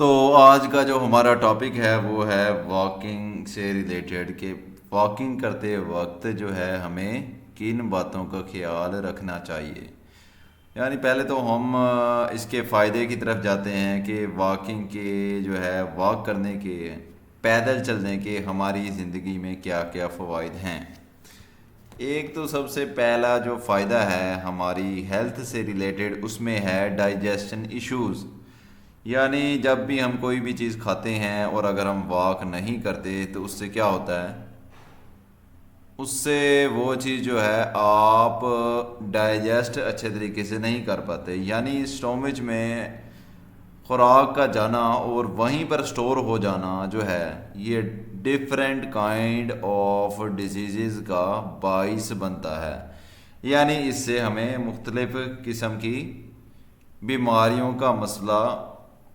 تو آج کا جو ہمارا ٹاپک ہے وہ ہے واکنگ سے ریلیٹڈ کہ واکنگ کرتے وقت جو ہے ہمیں کن باتوں کا خیال رکھنا چاہیے. یعنی پہلے تو ہم اس کے فائدے کی طرف جاتے ہیں کہ واکنگ کے جو ہے واک کرنے کے پیدل چلنے کے ہماری زندگی میں کیا کیا فوائد ہیں. ایک تو سب سے پہلا جو فائدہ ہے ہماری ہیلتھ سے ریلیٹڈ اس میں ہے ڈائجیشن ایشوز. یعنی جب بھی ہم کوئی بھی چیز کھاتے ہیں اور اگر ہم واک نہیں کرتے تو اس سے کیا ہوتا ہے، اس سے وہ چیز جو ہے آپ ڈائجسٹ اچھے طریقے سے نہیں کر پاتے. یعنی اسٹومچ میں خوراک کا جانا اور وہیں پر سٹور ہو جانا جو ہے یہ ڈفرینٹ کائنڈ آف ڈیزیزز کا باعث بنتا ہے. یعنی اس سے ہمیں مختلف قسم کی بیماریوں کا مسئلہ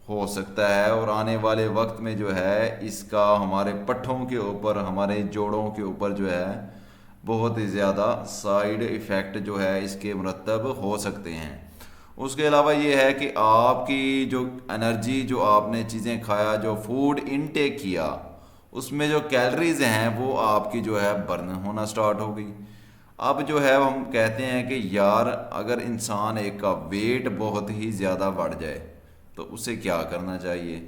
ہو سکتا ہے، اور آنے والے وقت میں جو ہے اس کا ہمارے پٹھوں کے اوپر، ہمارے جوڑوں کے اوپر جو ہے بہت ہی زیادہ سائیڈ ایفیکٹ جو ہے اس کے مرتب ہو سکتے ہیں. اس کے علاوہ یہ ہے کہ آپ کی جو انرجی، جو آپ نے چیزیں کھایا، جو فوڈ انٹیک کیا، اس میں جو کیلریز ہیں وہ آپ کی جو ہے برن ہونا سٹارٹ ہو گئی. اب جو ہے ہم کہتے ہیں کہ یار اگر انسان ایک کا ویٹ بہت ہی زیادہ بڑھ جائے تو اسے کیا کرنا چاہیے.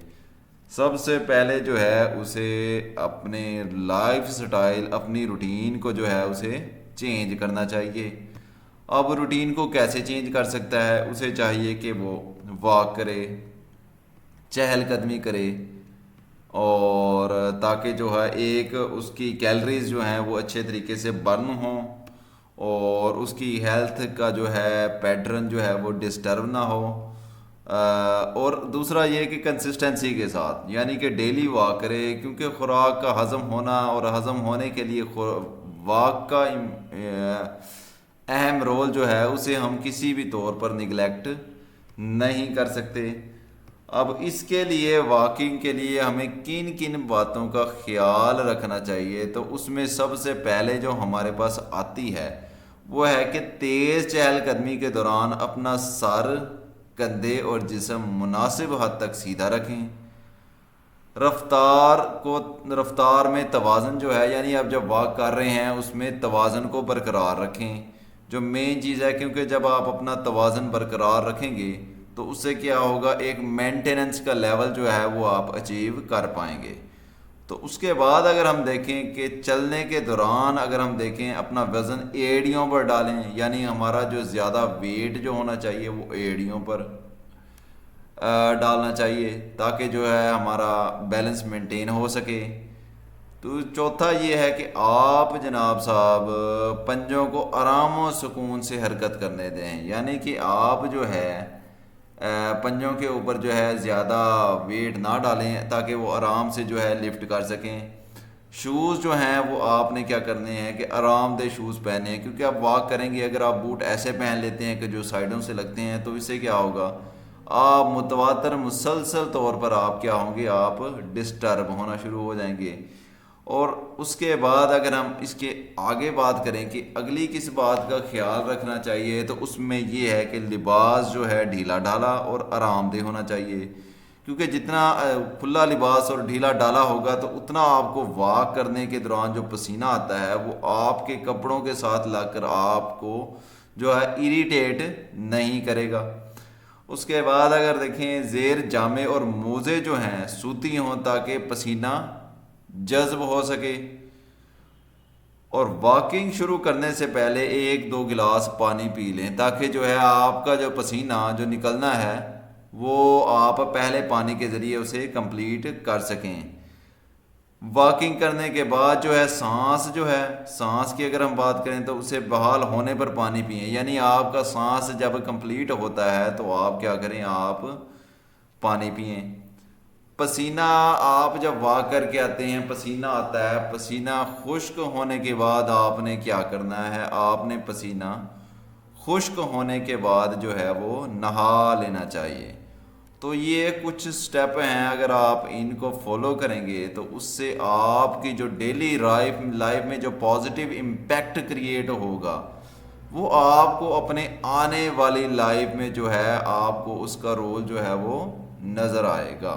سب سے پہلے جو ہے اسے اپنے لائف سٹائل، اپنی روٹین کو جو ہے اسے چینج کرنا چاہیے. اب روٹین کو کیسے چینج کر سکتا ہے؟ اسے چاہیے کہ وہ واک کرے، چہل قدمی کرے، اور تاکہ جو ہے ایک اس کی کیلریز جو ہیں وہ اچھے طریقے سے برن ہوں، اور اس کی ہیلتھ کا جو ہے پیٹرن جو ہے وہ ڈسٹرب نہ ہو. اور دوسرا یہ کہ کنسسٹنسی کے ساتھ، یعنی کہ ڈیلی واک کرے، کیونکہ خوراک کا ہضم ہونا اور ہضم ہونے کے لیے واک کا اہم رول جو ہے اسے ہم کسی بھی طور پر نگلیکٹ نہیں کر سکتے. اب اس کے لیے واکنگ کے لیے ہمیں کن کن باتوں کا خیال رکھنا چاہیے، تو اس میں سب سے پہلے جو ہمارے پاس آتی ہے وہ ہے کہ تیز چہل قدمی کے دوران اپنا سر، کندھے اور جسم مناسب حد تک سیدھا رکھیں. رفتار میں توازن جو ہے، یعنی آپ جب واک کر رہے ہیں اس میں توازن کو برقرار رکھیں، جو مین چیز ہے. کیونکہ جب آپ اپنا توازن برقرار رکھیں گے تو اس سے کیا ہوگا، ایک مینٹیننس کا لیول جو ہے وہ آپ اچیو کر پائیں گے. تو اس کے بعد اگر ہم دیکھیں کہ چلنے کے دوران اگر ہم دیکھیں اپنا وزن ایڑیوں پر ڈالیں، یعنی ہمارا جو زیادہ ویٹ جو ہونا چاہیے وہ ایڑیوں پر ڈالنا چاہیے، تاکہ جو ہے ہمارا بیلنس مینٹین ہو سکے. تو چوتھا یہ ہے کہ آپ جناب صاحب پنجوں کو آرام و سکون سے حرکت کرنے دیں. یعنی کہ آپ جو ہے پنجوں کے اوپر جو ہے زیادہ ویٹ نہ ڈالیں، تاکہ وہ آرام سے جو ہے لفٹ کر سکیں. شوز جو ہیں وہ آپ نے کیا کرنے ہیں کہ آرام دہ شوز پہنے ہیں، کیونکہ آپ واک کریں گے اگر آپ بوٹ ایسے پہن لیتے ہیں کہ جو سائڈوں سے لگتے ہیں تو اس سے کیا ہوگا، آپ متواتر مسلسل طور پر آپ کیا ہوں گے، آپ ڈسٹرب ہونا شروع ہو جائیں گے. اور اس کے بعد اگر ہم اس کے آگے بات کریں کہ اگلی کس بات کا خیال رکھنا چاہیے، تو اس میں یہ ہے کہ لباس جو ہے ڈھیلا ڈھالا اور آرام دہ ہونا چاہیے. کیونکہ جتنا کھلا لباس اور ڈھیلا ڈالا ہوگا تو اتنا آپ کو واک کرنے کے دوران جو پسینہ آتا ہے وہ آپ کے کپڑوں کے ساتھ لگ کر آپ کو جو ہے اریٹیٹ نہیں کرے گا. اس کے بعد اگر دیکھیں زیر جامے اور موزے جو ہیں سوتی ہوں تاکہ پسینہ جذب ہو سکے. اور واکنگ شروع کرنے سے پہلے 1-2 گلاس پانی پی لیں، تاکہ جو ہے آپ کا جو پسینہ جو نکلنا ہے وہ آپ پہلے پانی کے ذریعے اسے کمپلیٹ کر سکیں. واکنگ کرنے کے بعد جو ہے سانس کی اگر ہم بات کریں تو اسے بحال ہونے پر پانی پئیں. یعنی آپ کا سانس جب کمپلیٹ ہوتا ہے تو آپ کیا کریں، آپ پانی پئیں. پسینہ آپ جب واک کر کے آتے ہیں پسینہ آتا ہے، پسینہ خشک ہونے کے بعد آپ نے کیا کرنا ہے، آپ نے پسینہ خشک ہونے کے بعد جو ہے وہ نہا لینا چاہیے. تو یہ کچھ سٹیپ ہیں، اگر آپ ان کو فالو کریں گے تو اس سے آپ کی جو ڈیلی لائف میں جو پازیٹیو امپیکٹ کریٹ ہوگا وہ آپ کو اپنے آنے والی لائف میں جو ہے آپ کو اس کا رول جو ہے وہ نظر آئے گا.